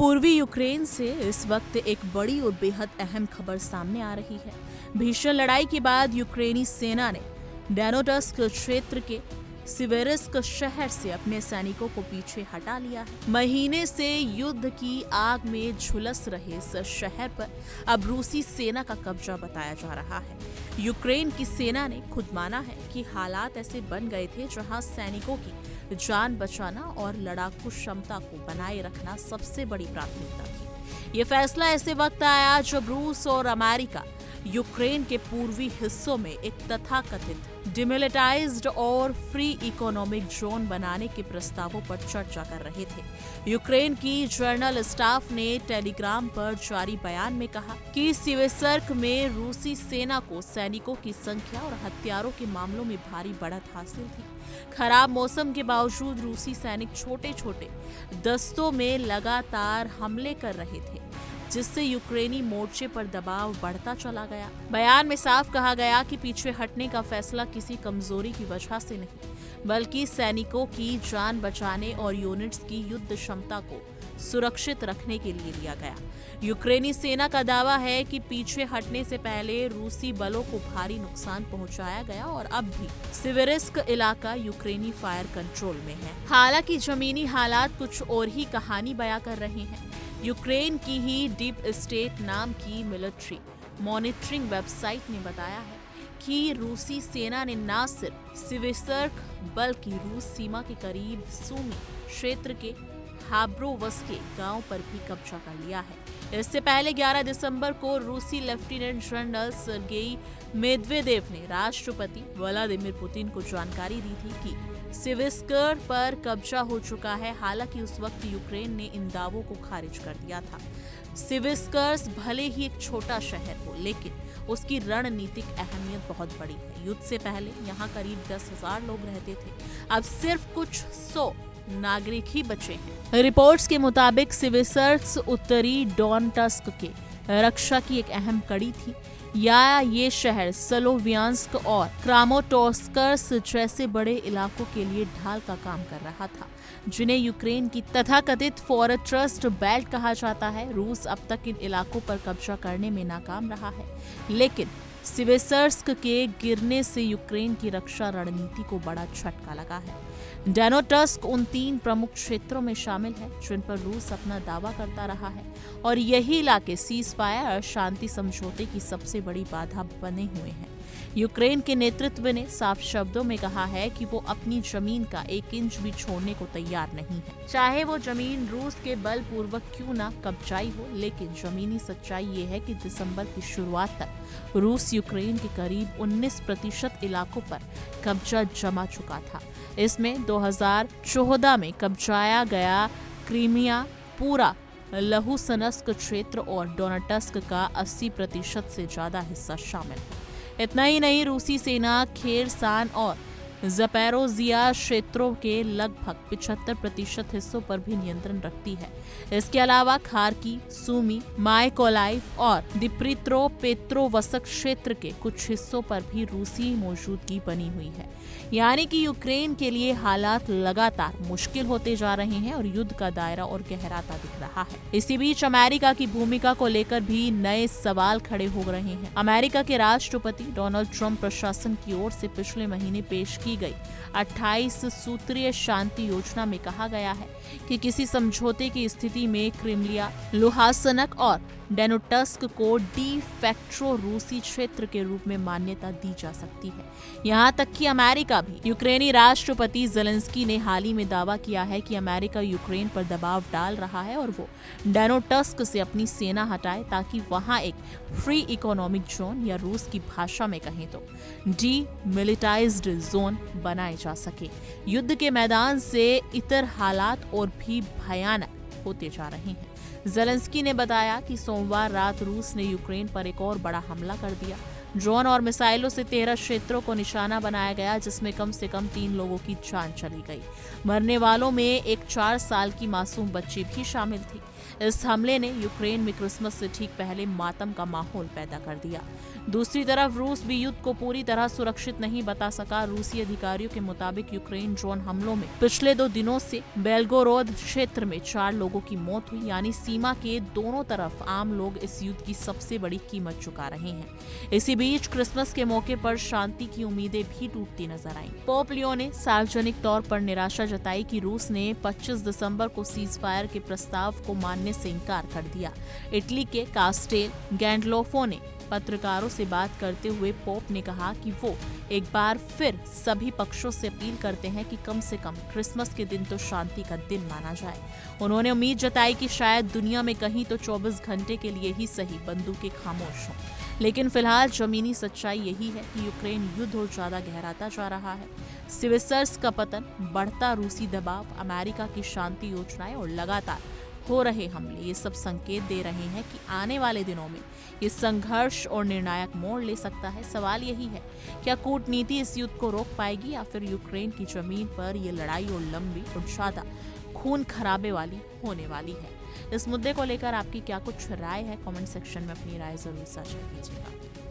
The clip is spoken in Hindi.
पूर्वी यूक्रेन से इस वक्त एक बड़ी और बेहद अहम खबर सामने आ रही है। भीषण लड़ाई के बाद यूक्रेनी सेना ने डोनेट्स्क क्षेत्र के सिवेरिस्क शहर से अपने सैनिकों को पीछे हटा लिया है। महीने से युद्ध की आग में झुलस रहे इस शहर पर अब रूसी सेना का कब्जा बताया जा रहा है। यूक्रेन की सेना ने खुद माना है कि हालात ऐसे बन गए थे जहां सैनिकों की जान बचाना और लड़ाकू क्षमता को बनाए रखना सबसे बड़ी प्राथमिकता थी। ये फैसला ऐसे वक्त आया जब रूस और अमेरिका यूक्रेन के पूर्वी हिस्सों में एक तथाकथित डिमिलिटाइज्ड और फ्री इकोनॉमिक जोन बनाने के प्रस्तावों पर चर्चा कर रहे थे। यूक्रेन की जनरल स्टाफ ने टेलीग्राम पर जारी बयान में कहा कि सिवेसर्क में रूसी सेना को सैनिकों की संख्या और हथियारों के मामलों में भारी बढ़त हासिल थी। खराब मौसम के बावजूद रूसी सैनिक छोटे छोटे दस्तों में लगातार हमले कर रहे थे, जिससे यूक्रेनी मोर्चे पर दबाव बढ़ता चला गया। बयान में साफ कहा गया कि पीछे हटने का फैसला किसी कमजोरी की वजह से नहीं, बल्कि सैनिकों की जान बचाने और यूनिट्स की युद्ध क्षमता को सुरक्षित रखने के लिए लिया गया। यूक्रेनी सेना का दावा है कि पीछे हटने से पहले रूसी बलों को भारी नुकसान पहुंचाया गया और अब भी सिवेरिस्क इलाका यूक्रेनी फायर कंट्रोल में है। हालांकि जमीनी हालात कुछ और ही कहानी बयां कर रहे हैं। यूक्रेन की ही डीप स्टेट नाम की मिलिट्री मॉनिटरिंग वेबसाइट ने बताया है कि रूसी सेना ने न सिर्फ सिवेसर्क बल्कि रूस सीमा के करीब सूमी क्षेत्र के हाब्रोवस्के गांव पर भी कब्जा कर लिया है। इससे पहले 11 दिसंबर को रूसी लेफ्टिनेंट जनरल सर्गेई मेदवेदेव ने राष्ट्रपति व्लादिमीर पुतिन को जानकारी दी थी कि सिविस्कर पर कब्जा हो चुका है। हालांकि उस वक्त यूक्रेन ने इन दावों को खारिज कर दिया था। सिविस्कर्स भले ही एक छोटा शहर हो, लेकिन उसकी रणनीतिक अहमियत बहुत बड़ी है। युद्ध से पहले यहाँ करीब 10,000 लोग रहते थे, अब सिर्फ कुछ 100 नागरिक ही बचे हैं। रिपोर्ट्स के मुताबिक सिविसर्क्स उत्तरी डोनेट्स्क के रक्षा की एक अहम कड़ी थी, या ये शहर स्लोवियांस्क और क्रामाटोर्स्क जैसे बड़े इलाकों के लिए ढाल का काम कर रहा था, जिन्हें यूक्रेन की तथाकथित फॉरेट्रस्ट बेल्ट कहा जाता है। रूस अब तक इन इलाकों पर कब्जा करने में नाकाम रहा है, लेकिन सिवेसर्स्क के गिरने से यूक्रेन की रक्षा रणनीति को बड़ा झटका लगा है। डोनेट्स्क उन 3 प्रमुख क्षेत्रों में शामिल है जिन पर रूस अपना दावा करता रहा है, और यही इलाके सीज फायर और शांति समझौते की सबसे बड़ी बाधा बने हुए हैं। यूक्रेन के नेतृत्व ने साफ शब्दों में कहा है कि वो अपनी जमीन का 1 इंच भी छोड़ने को तैयार नहीं है, चाहे वो जमीन रूस के बलपूर्वक क्यों ना कब्जाई हो। लेकिन जमीनी सच्चाई ये है कि दिसंबर की शुरुआत तक रूस यूक्रेन के करीब 19% इलाकों पर कब्जा जमा चुका था। इसमें 2014 में कब्जाया गया क्रीमिया, पूरा लुहांस्क क्षेत्र और डोनेट्स्क का 80% से ज्यादा हिस्सा शामिल है। इतना ही नहीं, रूसी सेना खेरसान और ज़पैरोजिया क्षेत्रों के लगभग 75% हिस्सों पर भी नियंत्रण रखती है। इसके अलावा खार्की, सूमी, मायकोलाइव और दिप्रित्रोपेत्रोवस्क क्षेत्र के कुछ हिस्सों पर भी रूसी मौजूदगी बनी हुई है। यानी कि यूक्रेन के लिए हालात लगातार मुश्किल होते जा रहे हैं और युद्ध का दायरा और गहराता दिख रहा है। इसी बीच अमेरिका की भूमिका को लेकर भी नए सवाल खड़े हो रहे हैं। अमेरिका के राष्ट्रपति डोनाल्ड ट्रंप प्रशासन की ओर से पिछले महीने पेश की गई 28 सूत्रीय शांति योजना में कहा गया है कि किसी समझौते की स्थिति में क्रिमिया, लुहांस्क और डोनेट्स्क को डी फैक्टो रूसी क्षेत्र के रूप में मान्यता दी जा सकती है। यहाँ तक कि अमेरिका भी। यूक्रेनी राष्ट्रपति ज़ेलेंस्की ने हाल ही में दावा किया है कि अमेरिका यूक्रेन पर दबाव डाल रहा है और वो डोनेट्स्क से अपनी सेना हटाए ताकि वहाँ एक फ्री इकोनॉमिक जोन, या रूस की भाषा में कहें तो डी मिलिटाइज्ड जोन बनाए जा सके। युद्ध के मैदान से इतर हालात और भी भयानक होते जा रहे हैं। ज़ेलेंस्की ने बताया कि सोमवार रात रूस ने यूक्रेन पर एक और बड़ा हमला कर दिया। ड्रोन और मिसाइलों से 13 क्षेत्रों को निशाना बनाया गया, जिसमें कम से कम 3 लोगों की जान चली गई। मरने वालों में एक 4 साल की मासूम बच्ची भी शामिल थी। इस हमले ने यूक्रेन में क्रिसमस से ठीक पहले मातम का माहौल पैदा कर दिया। दूसरी तरफ रूस भी युद्ध को पूरी तरह सुरक्षित नहीं बता सका। रूसी अधिकारियों के मुताबिक यूक्रेन ड्रोन हमलों में पिछले 2 दिनों से बेलगोरोद क्षेत्र में 4 लोगों की मौत हुई, यानी सीमा के दोनों तरफ आम लोग इस युद्ध की सबसे बड़ी कीमत चुका रहे हैं। इसी बीच क्रिसमस के मौके पर शांति की उम्मीदें भी टूटती नजर आईं। पोप लियो ने सार्वजनिक तौर पर निराशा जताई कि रूस ने 25 दिसंबर को सीज फायर के प्रस्ताव को मानने से इनकार कर दिया। इटली के कास्टेल गैंडलोफो ने पत्रकारों से बात करते हुए पोप ने कहा कि वो एक बार फिर सभी पक्षों से अपील करते हैं कि कम से कम क्रिसमस के दिन तो शांति का दिन माना जाए। उन्होंने उम्मीद जताई कि शायद दुनिया में कहीं तो 24 घंटे के लिए ही सही बंदूकें खामोश हों, लेकिन फिलहाल जमीनी सच्चाई यही है कि यूक्रेन युद्ध और ज्यादा गहराता जा रहा है। स्विट्जरलैंड का पतन, बढ़ता रूसी दबाव, अमेरिका की शांति योजनाएं और लगातार हो रहे हमले, ये सब संकेत दे रहे हैं कि आने वाले दिनों में ये संघर्ष और निर्णायक मोड़ ले सकता है। सवाल यही है, क्या कूटनीति इस युद्ध को रोक पाएगी या फिर यूक्रेन की जमीन पर ये लड़ाई और लंबी और ज्यादा खून खराबे वाली होने वाली है। इस मुद्दे को लेकर आपकी क्या कुछ राय है? कमेंट सेक्शन में अपनी राय जरूर साझा कीजिएगा।